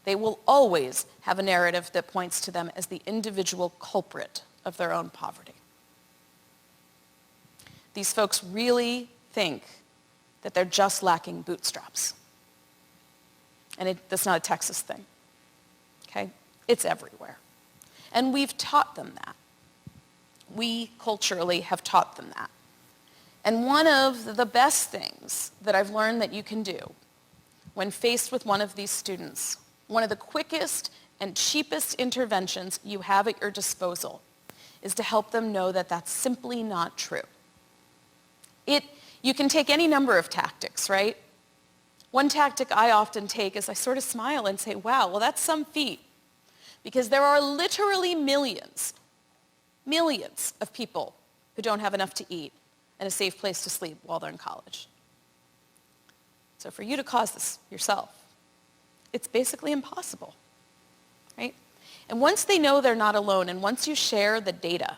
They will always have a narrative that points to them as the individual culprit of their own poverty. These folks really think that they're just lacking bootstraps. And that's not a Texas thing, okay? It's everywhere. And we've taught them that. We culturally have taught them that. And one of the best things that I've learned that you can do when faced with one of these students, one of the quickest and cheapest interventions you have at your disposal is to help them know that that's simply not true. You can take any number of tactics, right? One tactic I often take is I sort of smile and say, wow, well, that's some feat. Because there are literally millions of people who don't have enough to eat and a safe place to sleep while they're in college. So for you to cause this yourself, it's basically impossible, right? And once they know they're not alone, and once you share the data,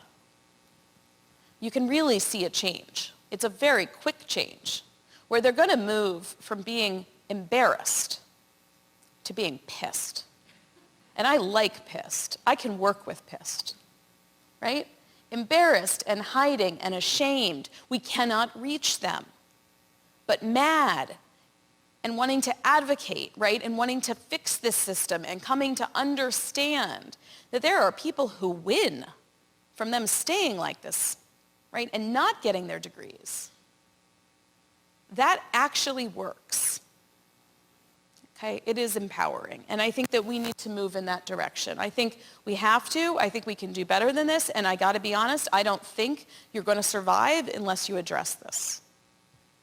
you can really see a change. It's a very quick change where they're going to move from being embarrassed to being pissed. And I like pissed. I can work with pissed, right? Embarrassed and hiding and ashamed. We cannot reach them. But mad and wanting to advocate, right? And wanting to fix this system and coming to understand that there are people who win from them staying like this, right? And not getting their degrees. That actually works. Okay, it is empowering. And I think that we need to move in that direction. I think we have to. I think we can do better than this. And I got to be honest, I don't think you're going to survive unless you address this.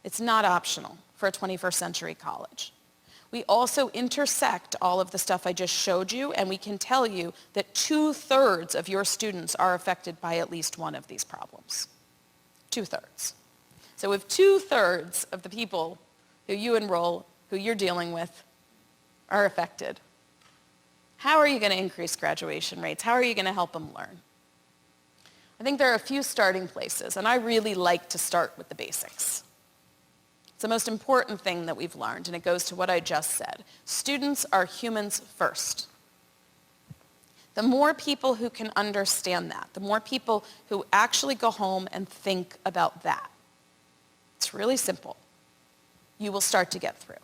It's not optional for a 21st century college. We also intersect all of the stuff I just showed you, and we can tell you that 2/3 of your students are affected by at least one of these problems. 2/3. So if 2/3 of the people who you enroll, who you're dealing with, are affected, how are you going to increase graduation rates? How are you going to help them learn? I think there are a few starting places, and I really like to start with the basics. It's the most important thing that we've learned, and it goes to what I just said. Students are humans first. The more people who can understand that, the more people who actually go home and think about that, it's really simple, you will start to get through.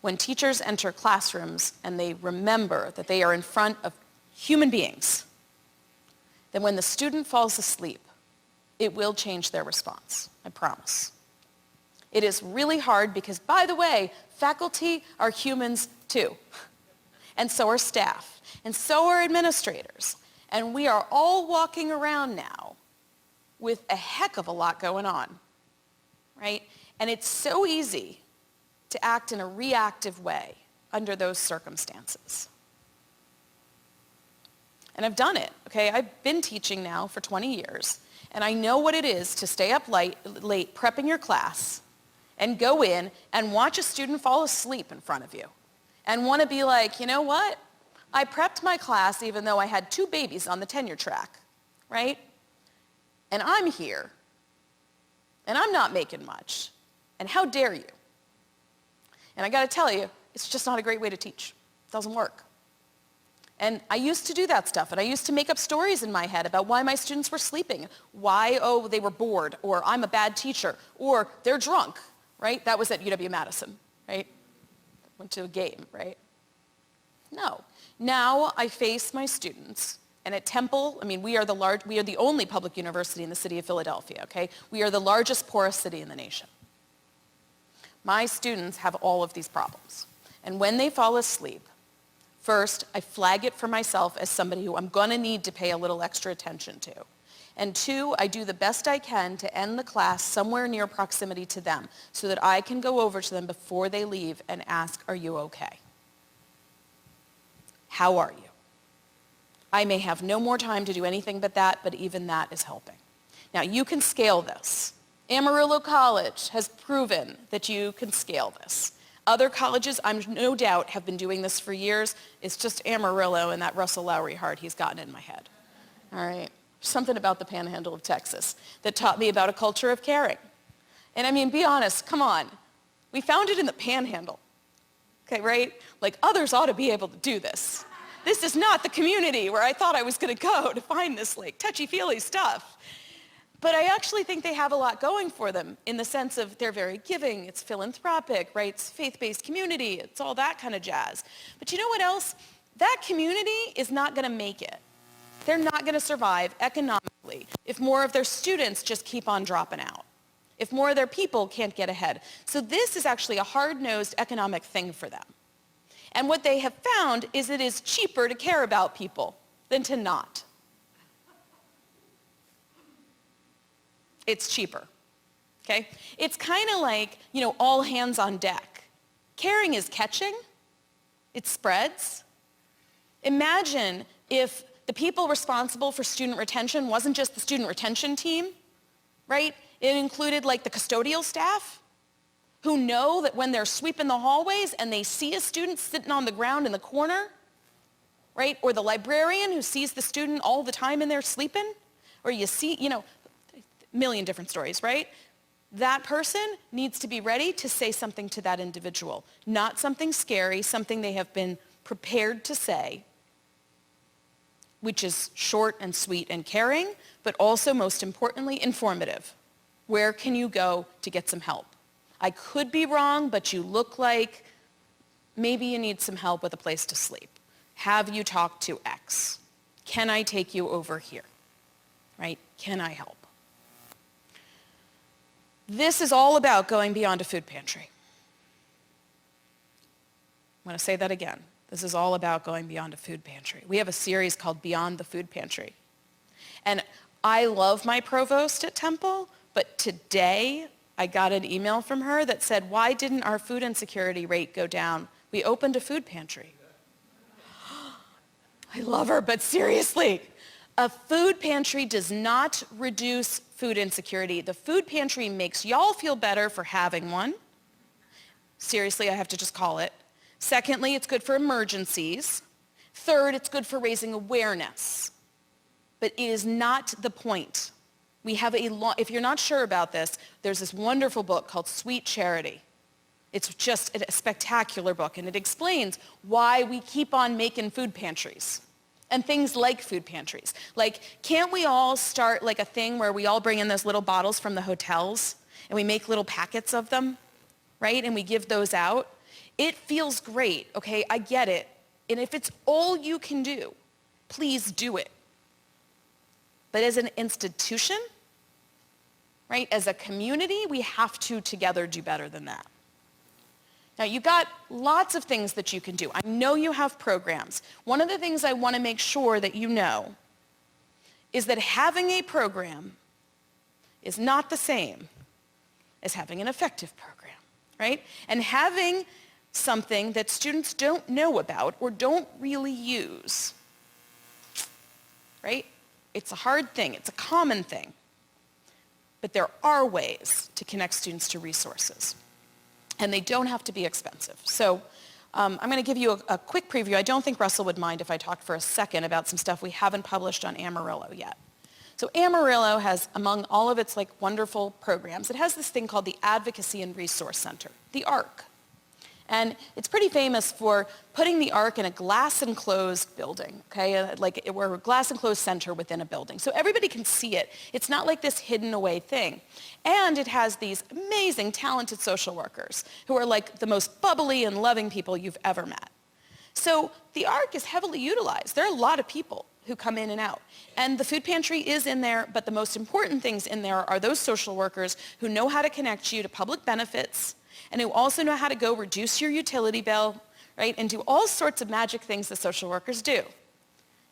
When teachers enter classrooms and they remember that they are in front of human beings, then when the student falls asleep, it will change their response, I promise. It is really hard because, by the way, faculty are humans too. And so are staff. And so are administrators. And we are all walking around now with a heck of a lot going on, right? And it's so easy to act in a reactive way under those circumstances. And I've done it, okay? I've been teaching now for 20 years, and I know what it is to stay up late prepping your class and go in and watch a student fall asleep in front of you and want to be like, you know what? I prepped my class even though I had 2 babies on the tenure track, right? And I'm here, and I'm not making much, and how dare you? And I got to tell you, it's just not a great way to teach. It doesn't work. And I used to do that stuff, and I used to make up stories in my head about why my students were sleeping, why, oh, they were bored, or I'm a bad teacher, or they're drunk, right? That was at UW-Madison, right? Went to a game, right? No. Now I face my students, and at Temple, I mean, we are the only public university in the city of Philadelphia, okay? We are the largest poorest city in the nation. My students have all of these problems. And when they fall asleep, first, I flag it for myself as somebody who I'm going to need to pay a little extra attention to. And 2, I do the best I can to end the class somewhere near proximity to them so that I can go over to them before they leave and ask, are you okay? How are you? I may have no more time to do anything but that, but even that is helping. Now, you can scale this. Amarillo College has proven that you can scale this. Other colleges, I'm no doubt, have been doing this for years. It's just Amarillo and that Russell Lowry heart he's gotten in my head. All right? Something about the panhandle of Texas that taught me about a culture of caring. And I mean, be honest, come on. We found it in the panhandle. Okay, right? Like, others ought to be able to do this. This is not the community where I thought I was going to go to find this, like, touchy-feely stuff. But I actually think they have a lot going for them in the sense of they're very giving, it's philanthropic, right? It's faith-based community, it's all that kind of jazz. But you know what else? That community is not going to make it. They're not going to survive economically if more of their students just keep on dropping out, if more of their people can't get ahead. So this is actually a hard-nosed economic thing for them. And what they have found is it is cheaper to care about people than to not. It's cheaper, okay? It's kind of like, you know, all hands on deck. Caring is catching. It spreads. Imagine if the people responsible for student retention wasn't just the student retention team, right? It included like the custodial staff who know that when they're sweeping the hallways and they see a student sitting on the ground in the corner, right? Or the librarian who sees the student all the time in there sleeping, or you see, you know, million different stories, right? that person needs to be ready to say something to that individual. Not something scary, something they have been prepared to say, which is short and sweet and caring, but also, most importantly, informative. Where can you go to get some help? I could be wrong, but you look like maybe you need some help with a place to sleep. Have you talked to X? Can I take you over here? Right? Can I help? This is all about going beyond a food pantry. I'm going to say that again. This is all about going beyond a food pantry. We have a series called Beyond the Food Pantry. And I love my provost at Temple, but today I got an email from her that said, why didn't our food insecurity rate go down? We opened a food pantry. I love her, but seriously, a food pantry does not reduce food insecurity. The food pantry makes y'all feel better for having one. Seriously, I have to just call it. Secondly, it's good for emergencies. Third, it's good for raising awareness. But it is not the point. We have if you're not sure about this, there's this wonderful book called Sweet Charity. It's just a spectacular book, and it explains why we keep on making food pantries and things like food pantries. Like, can't we all start like a thing where we all bring in those little bottles from the hotels and we make little packets of them, right? And we give those out. It feels great, okay? I get it. And if it's all you can do, please do it. But as an institution, right, as a community, we have to together do better than that. Now, you've got lots of things that you can do. I know you have programs. One of the things I want to make sure that you know is that having a program is not the same as having an effective program, right? And having something that students don't know about or don't really use, right? It's a hard thing. It's a common thing. But there are ways to connect students to resources. And they don't have to be expensive. So I'm going to give you a quick preview. I don't think Russell would mind if I talked for a second about some stuff we haven't published on Amarillo yet. So Amarillo has, among all of its wonderful programs, it has this thing called the Advocacy and Resource Center, the ARC. And it's pretty famous for putting the ARC in a glass-enclosed building, okay? We're a glass-enclosed center within a building. So everybody can see it. It's not like this hidden away thing. And it has these amazing, talented social workers who are like the most bubbly and loving people you've ever met. So the ARC is heavily utilized. There are a lot of people who come in and out. And the food pantry is in there, but the most important things in there are those social workers who know how to connect you to public benefits, and who also know how to go reduce your utility bill, right, and do all sorts of magic things that social workers do.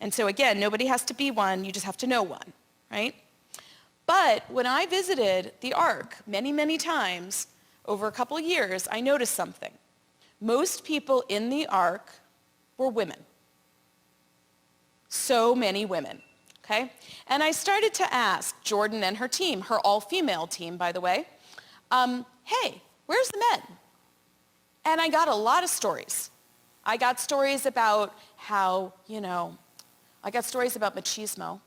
And so again, nobody has to be one, you just have to know one, right? But when I visited the ARC many, many times over a couple of years, I noticed something. Most people in the ARC were women. So many women, okay? And I started to ask Jordan and her team, her all-female team, by the way, hey, where's the men? And I got a lot of stories. I got stories about how, I got stories about machismo,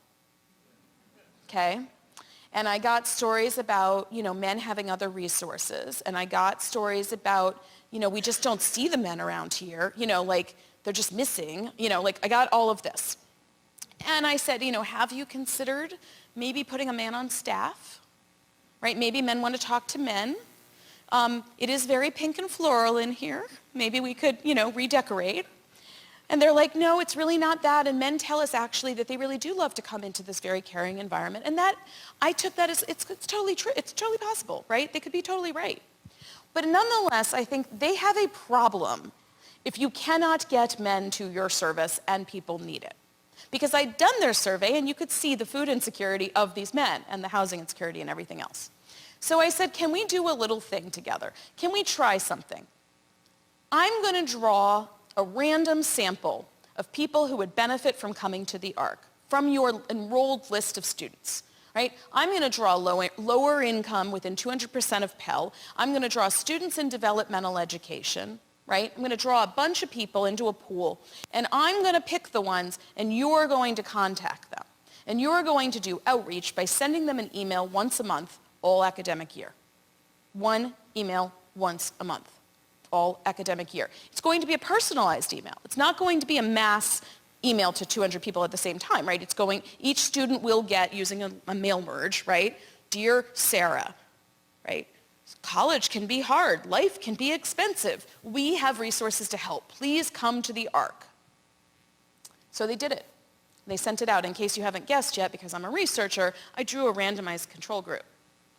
okay? And I got stories about, men having other resources. And I got stories about, we just don't see the men around here, they're just missing, I got all of this. And I said, have you considered maybe putting a man on staff, right? Maybe men want to talk to men. It is very pink and floral in here. Maybe we could, redecorate. And they're like, no, it's really not that. And men tell us actually that they really do love to come into this very caring environment. And that, I took that as, it's totally true. It's totally possible, right? They could be totally right. But nonetheless, I think they have a problem if you cannot get men to your service and people need it. Because I'd done their survey and you could see the food insecurity of these men and the housing insecurity and everything else. So I said, can we do a little thing together? Can we try something? I'm going to draw a random sample of people who would benefit from coming to the ARC from your enrolled list of students, right? I'm going to draw lower income within 200% of Pell. I'm going to draw students in developmental education, right? I'm going to draw a bunch of people into a pool, and I'm going to pick the ones, and you're going to contact them. And you're going to do outreach by sending them an email once a month all academic year. 1 email once a month, all academic year. It's going to be a personalized email. It's not going to be a mass email to 200 people at the same time, right? Each student will get, using a mail merge, right? Dear Sara, right? College can be hard. Life can be expensive. We have resources to help. Please come to the ARC. So they did it. They sent it out. In case you haven't guessed yet, because I'm a researcher, I drew a randomized control group,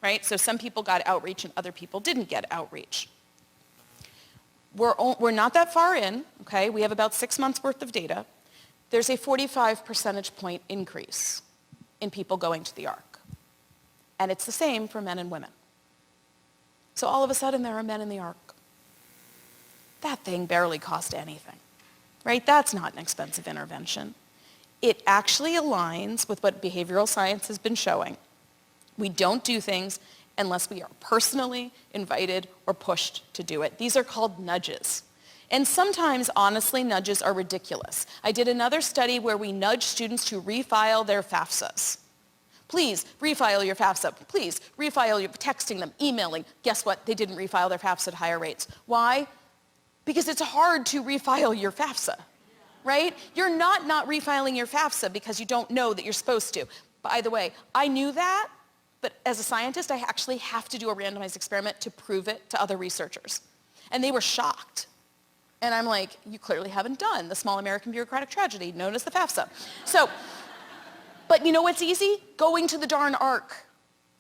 right? So some people got outreach and other people didn't get outreach. We're not that far in, okay? We have about 6 months worth of data. There's a 45 percentage point increase in people going to the ARC. And it's the same for men and women. So all of a sudden there are men in the ARC. That thing barely cost anything, right? That's not an expensive intervention. It actually aligns with what behavioral science has been showing. We don't do things unless we are personally invited or pushed to do it. These are called nudges. And sometimes, honestly, nudges are ridiculous. I did another study where we nudged students to refile their FAFSAs. Please refile your FAFSA. Please refile your, texting them, emailing. Guess what? They didn't refile their FAFSA at higher rates. Why? Because it's hard to refile your FAFSA, right? You're not refiling your FAFSA because you don't know that you're supposed to. By the way, I knew that, but as a scientist, I actually have to do a randomized experiment to prove it to other researchers. And they were shocked. And I'm like, you clearly haven't done the small American bureaucratic tragedy known as the FAFSA. But you know what's easy? Going to the darn ARC.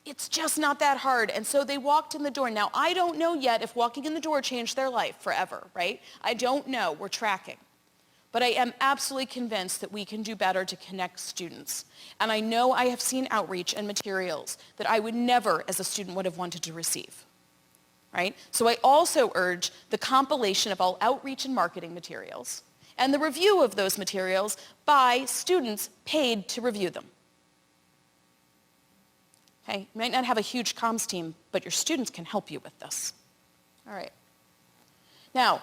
It's just not that hard. And so they walked in the door. Now, I don't know yet if walking in the door changed their life forever, right? I don't know. We're tracking. But I am absolutely convinced that we can do better to connect students. And I know I have seen outreach and materials that I would never, as a student, would have wanted to receive, right? So I also urge the compilation of all outreach and marketing materials and the review of those materials by students paid to review them. Okay, you might not have a huge comms team, but your students can help you with this. All right. Now,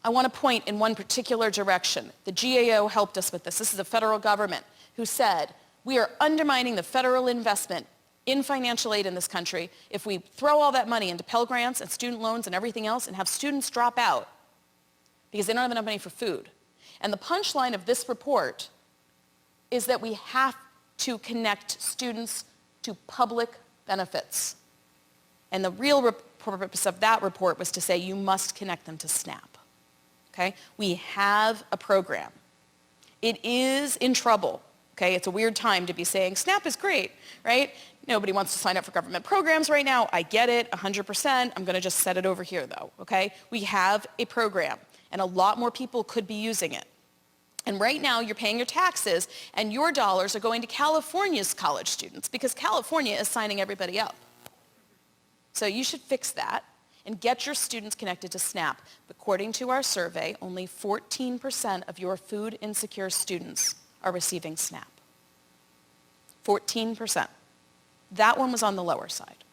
I want to point in one particular direction. The GAO helped us with this. This is the federal government who said, we are undermining the federal investment in financial aid in this country if we throw all that money into Pell Grants and student loans and everything else and have students drop out because they don't have enough money for food. And the punchline of this report is that we have to connect students to public benefits. And the real purpose of that report was to say you must connect them to SNAP. Okay? We have a program. It is in trouble. Okay? It's a weird time to be saying SNAP is great, right? Nobody wants to sign up for government programs right now. I get it, 100%. I'm going to just set it over here, though. Okay? We have a program, and a lot more people could be using it. And right now, you're paying your taxes, and your dollars are going to California's college students because California is signing everybody up. So you should fix that and get your students connected to SNAP. According to our survey, only 14% of your food insecure students are receiving SNAP. 14%. That one was on the lower side.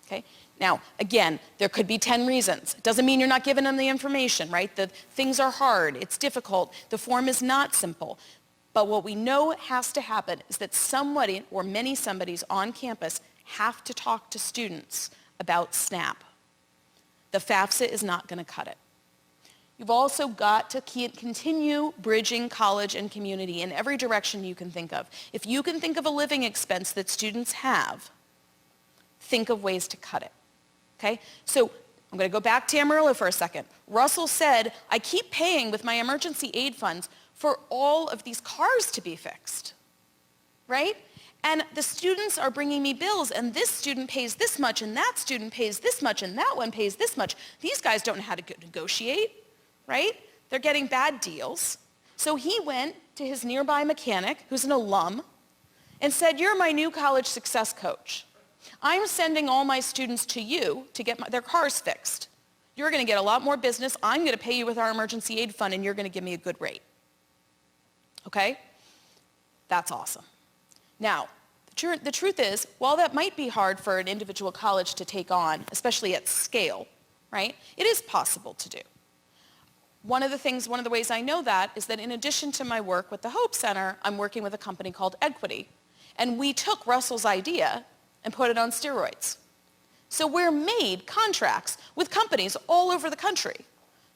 Okay? Now, again, there could be 10 reasons. It doesn't mean you're not giving them the information, right? The things are hard. It's difficult. The form is not simple. But what we know has to happen is that somebody or many somebodies on campus have to talk to students about SNAP. The FAFSA is not going to cut it. You've also got to continue bridging college and community in every direction you can think of. If you can think of a living expense that students have, think of ways to cut it. Okay? So I'm going to go back to Amarillo for a second. Russell said, I keep paying with my emergency aid funds for all of these cars to be fixed, right? And the students are bringing me bills, and this student pays this much, and that student pays this much, and that one pays this much. These guys don't know how to negotiate, right? They're getting bad deals. So he went to his nearby mechanic, who's an alum, and said, you're my new college success coach. I'm sending all my students to you to get their cars fixed. You're going to get a lot more business. I'm going to pay you with our emergency aid fund, and you're going to give me a good rate. Okay? That's awesome. Now, the truth is, while that might be hard for an individual college to take on, especially at scale, right, it is possible to do. One of the ways I know that is that in addition to my work with the Hope Center, I'm working with a company called Equity. And we took Russell's idea and put it on steroids. So we're made contracts with companies all over the country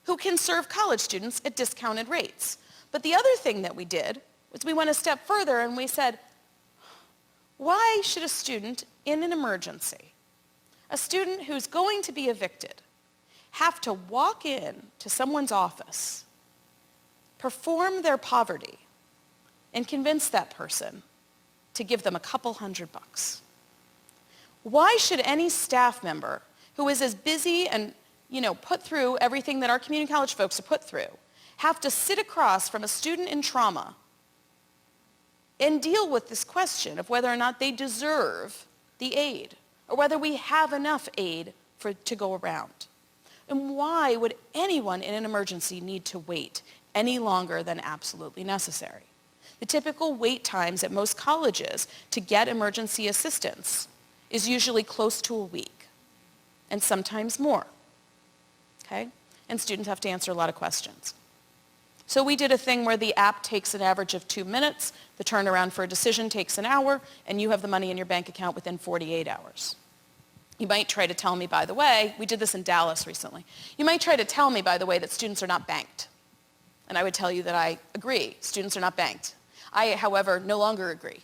who can serve college students at discounted rates. But the other thing that we did was we went a step further and we said, why should a student in an emergency, a student who's going to be evicted, have to walk in to someone's office, perform their poverty, and convince that person to give them a couple $100? Why should any staff member who is as busy and put through everything that our community college folks are put through have to sit across from a student in trauma and deal with this question of whether or not they deserve the aid or whether we have enough aid to go around? And why would anyone in an emergency need to wait any longer than absolutely necessary? The typical wait times at most colleges to get emergency assistance is usually close to a week, and sometimes more, okay? And students have to answer a lot of questions. So we did a thing where the app takes an average of 2 minutes, the turnaround for a decision takes an hour, and you have the money in your bank account within 48 hours. You might try to tell me, by the way, we did this in Dallas recently, you might try to tell me, by the way, that students are not banked. And I would tell you that I agree, students are not banked. I, however, no longer agree.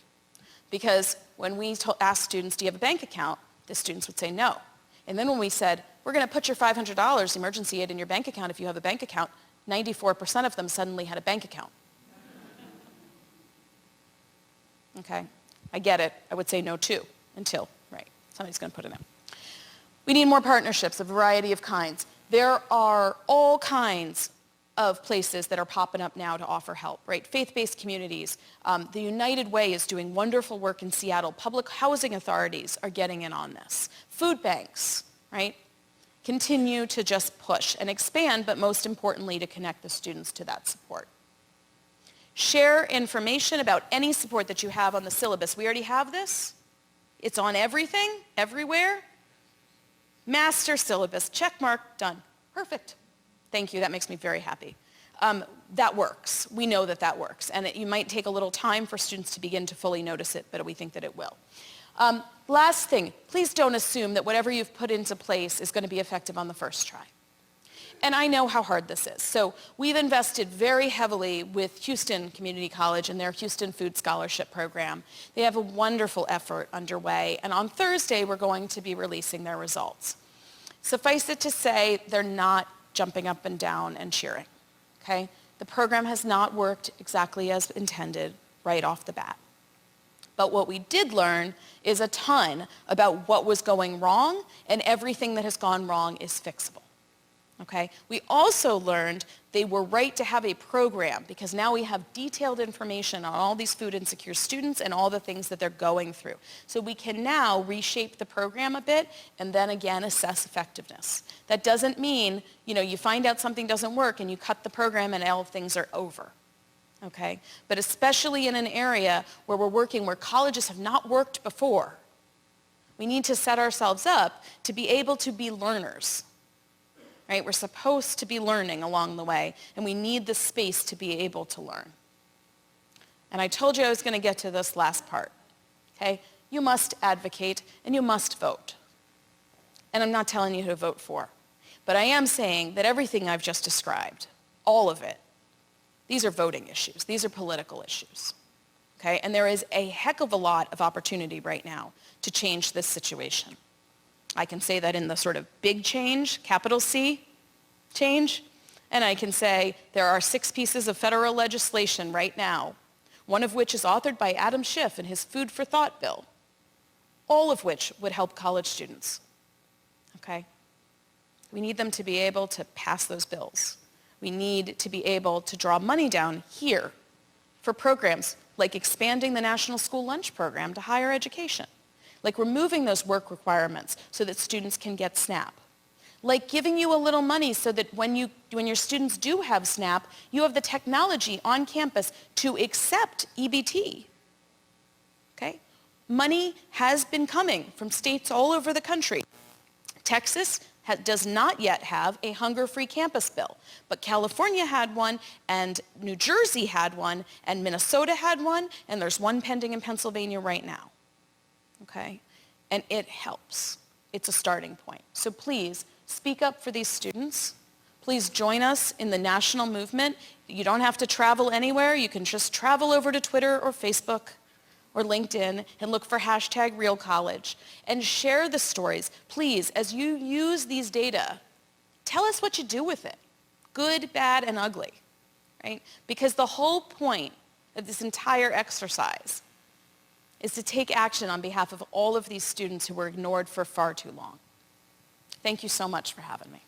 Because when we asked students, do you have a bank account? The students would say no. And then when we said, we're going to put your $500 emergency aid in your bank account if you have a bank account, 94% of them suddenly had a bank account. Okay, I get it. I would say no too, until, right, somebody's going to put it in. We need more partnerships, a variety of kinds. There are all kinds of places that are popping up now to offer help, right? Faith-based communities. The United Way is doing wonderful work in Seattle. Public housing authorities are getting in on this. Food banks, right? Continue to just push and expand, but most importantly, to connect the students to that support. Share information about any support that you have on the syllabus. We already have this. It's on everything, everywhere. Master syllabus, check mark, done. Perfect. Thank you, that makes me very happy. That works. We know that that works. And you might take a little time for students to begin to fully notice it, but we think that it will. Last thing, please don't assume that whatever you've put into place is going to be effective on the first try. And I know how hard this is. So we've invested very heavily with Houston Community College and their Houston Food Scholarship Program. They have a wonderful effort underway, and on Thursday we're going to be releasing their results. Suffice it to say, they're not jumping up and down and cheering, okay? The program has not worked exactly as intended right off the bat. But what we did learn is a ton about what was going wrong, and everything that has gone wrong is fixable, okay? We also learned they were right to have a program because now we have detailed information on all these food insecure students and all the things that they're going through. So we can now reshape the program a bit and then again assess effectiveness. That doesn't mean, you find out something doesn't work and you cut the program and all things are over. Okay? But especially in an area where we're working where colleges have not worked before, we need to set ourselves up to be able to be learners. Right? We're supposed to be learning along the way, and we need the space to be able to learn. And I told you I was going to get to this last part. Okay? You must advocate, and you must vote. And I'm not telling you who to vote for. But I am saying that everything I've just described, all of it, these are voting issues. These are political issues. Okay? And there is a heck of a lot of opportunity right now to change this situation. I can say that in the sort of big change, capital C change, and I can say there are 6 pieces of federal legislation right now, one of which is authored by Adam Schiff in his Food for Thought bill, all of which would help college students, okay? We need them to be able to pass those bills. We need to be able to draw money down here for programs like expanding the National School Lunch Program to higher education, like removing those work requirements so that students can get SNAP, like giving you a little money so that when your students do have SNAP, you have the technology on campus to accept EBT, okay? Money has been coming from states all over the country. Texas does not yet have a hunger-free campus bill, but California had one, and New Jersey had one, and Minnesota had one, and there's one pending in Pennsylvania right now. Okay? And it helps. it's a starting point. So please, speak up for these students. Please join us in the national movement. You don't have to travel anywhere. You can just travel over to Twitter or Facebook or LinkedIn and look for #RealCollege and share the stories. Please, as you use these data, tell us what you do with it, good, bad, and ugly, right? Because the whole point of this entire exercise is to take action on behalf of all of these students who were ignored for far too long. Thank you so much for having me.